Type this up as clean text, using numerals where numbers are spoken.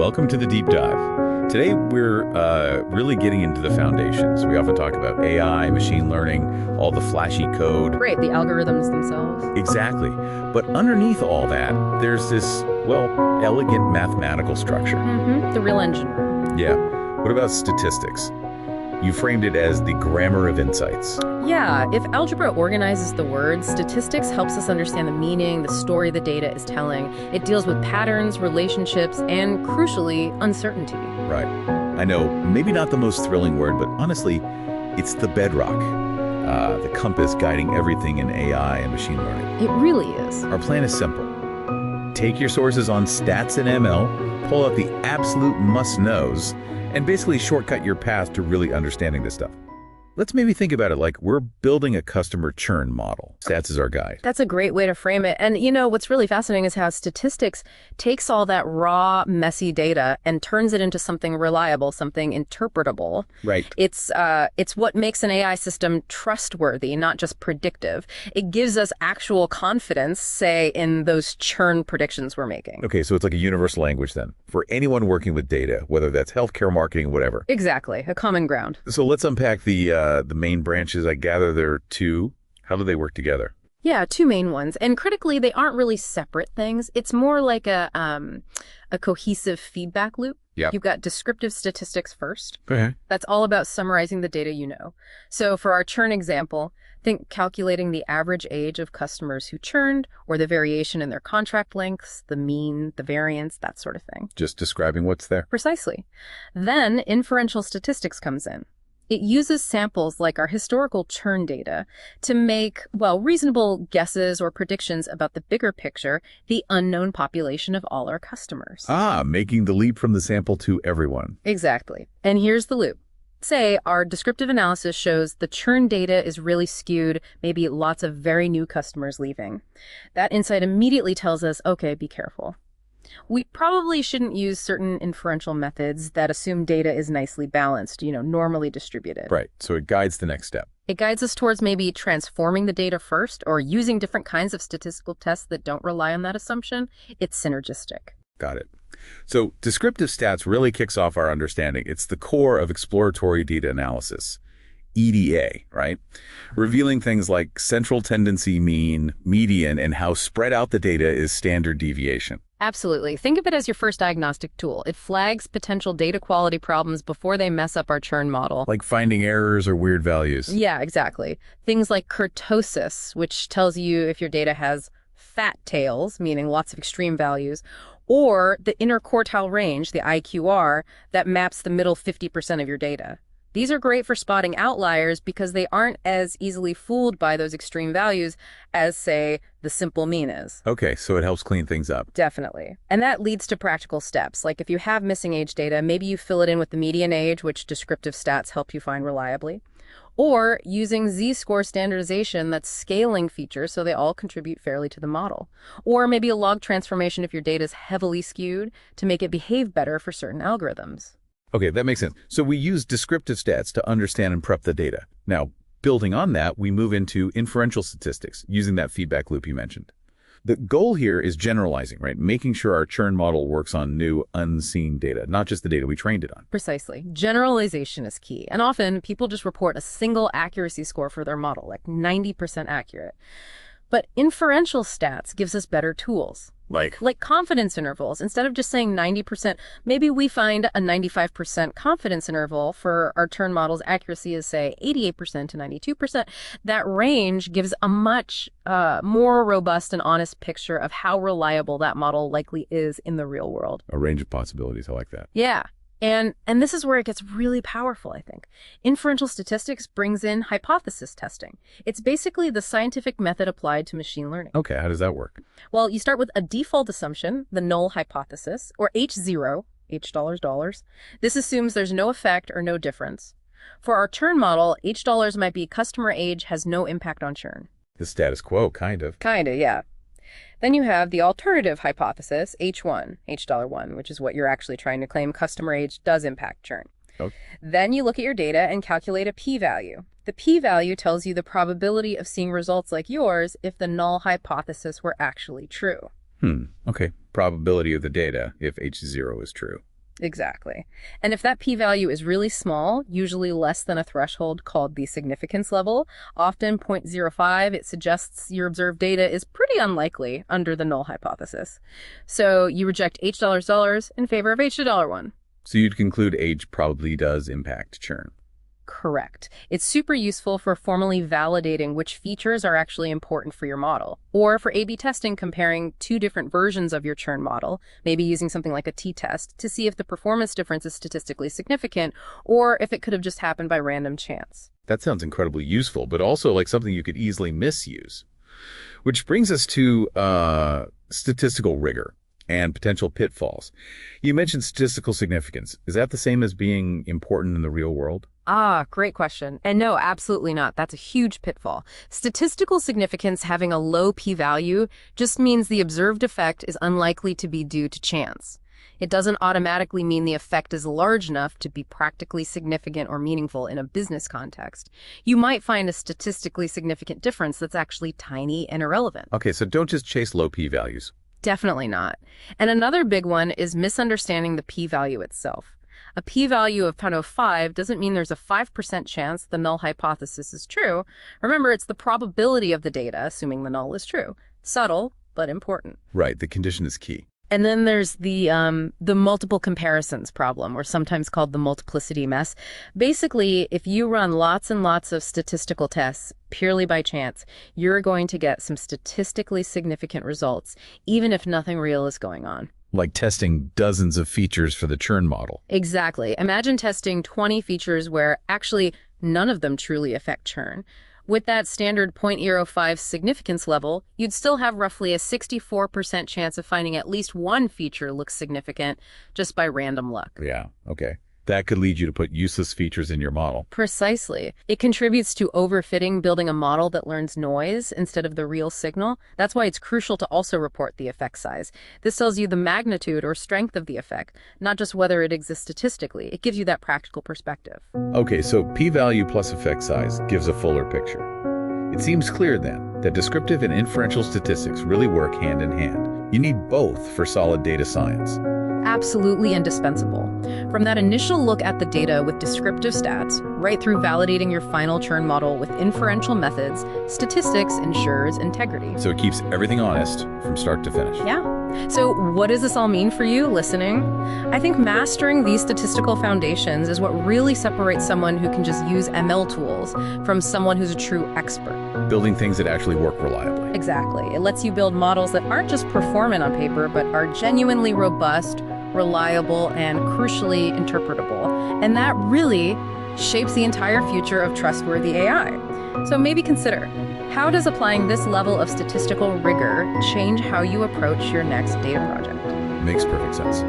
welcome to the deep dive. Today we're really getting into the foundations. We often talk about AI, machine learning, all the flashy code. Right, the algorithms themselves. Exactly. But underneath all that, there's this, well, elegant mathematical structure. The real engine room. Yeah. What about statistics? You framed it as the grammar of insights. Yeah, if algebra organizes the words, statistics helps us understand the meaning, the story the data is telling. It deals with patterns, relationships, and crucially, uncertainty. Right. I know, maybe not the most thrilling word, but honestly, it's the bedrock, the compass guiding everything in AI and machine learning. It really is. Our plan is simple. Take your sources on stats and ML, pull out the absolute must-knows, and basically shortcut your path to really understanding this stuff. Let's maybe think about it like we're building a customer churn model. Stats is our guide. That's a great way to frame it. And you know, what's really fascinating is how statistics takes all that raw, messy data and turns it into something reliable, something interpretable. Right. It's what makes an AI system trustworthy, not just predictive. It gives us actual confidence, say, in those churn predictions we're making. Okay, so it's like a universal language then, for anyone working with data, whether that's healthcare, marketing, whatever. Exactly, a common ground. So let's unpack the main branches. I gather there are two. How do they work together? Yeah, two main ones. And critically, they aren't really separate things. It's more like a cohesive feedback loop. Yeah. You've got descriptive statistics first. Okay. That's all about summarizing the data you know. So for our churn example, think calculating the average age of customers who churned or the variation in their contract lengths, the mean, the variance, that sort of thing. Just describing what's there. Precisely. Then inferential statistics comes in. It uses samples like our historical churn data to make, well, reasonable guesses or predictions about the bigger picture, the unknown population of all our customers. Making the leap from the sample to everyone. Exactly. And here's the loop. Say our descriptive analysis shows the churn data is really skewed, maybe lots of very new customers leaving. That insight immediately tells us, okay, be careful. We probably shouldn't use certain inferential methods that assume data is nicely balanced, normally distributed. Right. So it guides the next step. It guides us towards maybe transforming the data first or using different kinds of statistical tests that don't rely on that assumption. It's synergistic. Got it. So descriptive stats really kicks off our understanding. It's the core of exploratory data analysis. EDA, right? Revealing things like central tendency mean, median, and how spread out the data is standard deviation. Absolutely. Think of it as your first diagnostic tool. It flags potential data quality problems before they mess up our churn model. Like finding errors or weird values. Yeah, exactly. Things like kurtosis, which tells you if your data has fat tails, meaning lots of extreme values, or the inner quartile range, the IQR, that maps the middle 50% of your data. These are great for spotting outliers because they aren't as easily fooled by those extreme values as, say, the simple mean is. Okay, so it helps clean things up. Definitely. And that leads to practical steps. Like if you have missing age data, maybe you fill it in with the median age, which descriptive stats help you find reliably. Or using z-score standardization that's scaling features so they all contribute fairly to the model. Or maybe a log transformation if your data is heavily skewed to make it behave better for certain algorithms. Okay, that makes sense. So we use descriptive stats to understand and prep the data. Now, building on that, we move into inferential statistics, using that feedback loop you mentioned. The goal here is generalizing, right? Making sure our churn model works on new, unseen data, not just the data we trained it on. Precisely. Generalization is key. And often, people just report a single accuracy score for their model, like 90% accurate. But inferential stats gives us better tools. Like Confidence intervals. Instead of just saying 90%, maybe we find a 95% confidence interval for our churn model's accuracy is, say, 88% to 92%. That range gives a much more robust and honest picture of how reliable that model likely is in the real world. a range of possibilities. I like that. Yeah. And this is where it gets really powerful, I think. Inferential statistics brings in hypothesis testing. It's basically the scientific method applied to machine learning. Okay, how does that work? Well, you start with a default assumption, the null hypothesis, or H0, H dollars. This assumes there's no effect or no difference. For our churn model, H dollars might be customer age has no impact on churn. The status quo, kind of. Kinda, yeah. Then you have the alternative hypothesis, H1, H$1, which is what you're actually trying to claim customer age does impact churn. Okay. Then you look at your data and calculate a p-value. The p-value tells you the probability of seeing results like yours if the null hypothesis were actually true. Okay. Probability of the data if H0 is true. Exactly. And if that p-value is really small, usually less than a threshold called the significance level, often 0.05, it suggests your observed data is pretty unlikely under the null hypothesis. So you reject $H$ in favor of H$1. So you'd conclude age probably does impact churn. Correct. It's super useful for formally validating which features are actually important for your model, or for A/B testing comparing two different versions of your churn model, maybe using something like a t-test to see if the performance difference is statistically significant, or if it could have just happened by random chance. That sounds incredibly useful, but also like something you could easily misuse. Which brings us to statistical rigor and potential pitfalls. You mentioned statistical significance. Is that the same as being important in the real world? Great question. And no, absolutely not. That's a huge pitfall. Statistical significance having a low p-value just means the observed effect is unlikely to be due to chance. It doesn't automatically mean the effect is large enough to be practically significant or meaningful in a business context. You might find a statistically significant difference that's actually tiny and irrelevant. Okay, so don't just chase low p-values. Definitely not. And another big one is misunderstanding the p-value itself. A p-value of 0.05 doesn't mean there's a 5% chance the null hypothesis is true. Remember, it's the probability of the data, assuming the null is true. Subtle, but important. Right, the condition is key. And then there's the multiple comparisons problem, or sometimes called the multiplicity mess. Basically, if you run lots and lots of statistical tests purely by chance, you're going to get some statistically significant results, even if nothing real is going on. Like testing dozens of features for the churn model. Exactly. Imagine testing 20 features where actually none of them truly affect churn. With that standard 0.05 significance level, you'd still have roughly a 64% chance of finding at least one feature looks significant just by random luck. Yeah, okay. That could lead you to put useless features in your model. Precisely. It contributes to overfitting, building a model that learns noise instead of the real signal. That's why it's crucial to also report the effect size. This tells you the magnitude or strength of the effect, not just whether it exists statistically. It gives you that practical perspective. Okay, so p-value plus effect size gives a fuller picture. It seems clear then that descriptive and inferential statistics really work hand in hand. You need both for solid data science. Absolutely indispensable. From that initial look at the data with descriptive stats, right through validating your final churn model with inferential methods, statistics ensures integrity. So it keeps everything honest from start to finish. Yeah. So what does this all mean for you listening? I think mastering these statistical foundations is what really separates someone who can just use ML tools from someone who's a true expert. Building things that actually work reliably. Exactly. It lets you build models that aren't just performant on paper, but are genuinely robust, reliable, and crucially interpretable. And that really shapes the entire future of trustworthy AI. So maybe consider, how does applying this level of statistical rigor change how you approach your next data project? Makes perfect sense.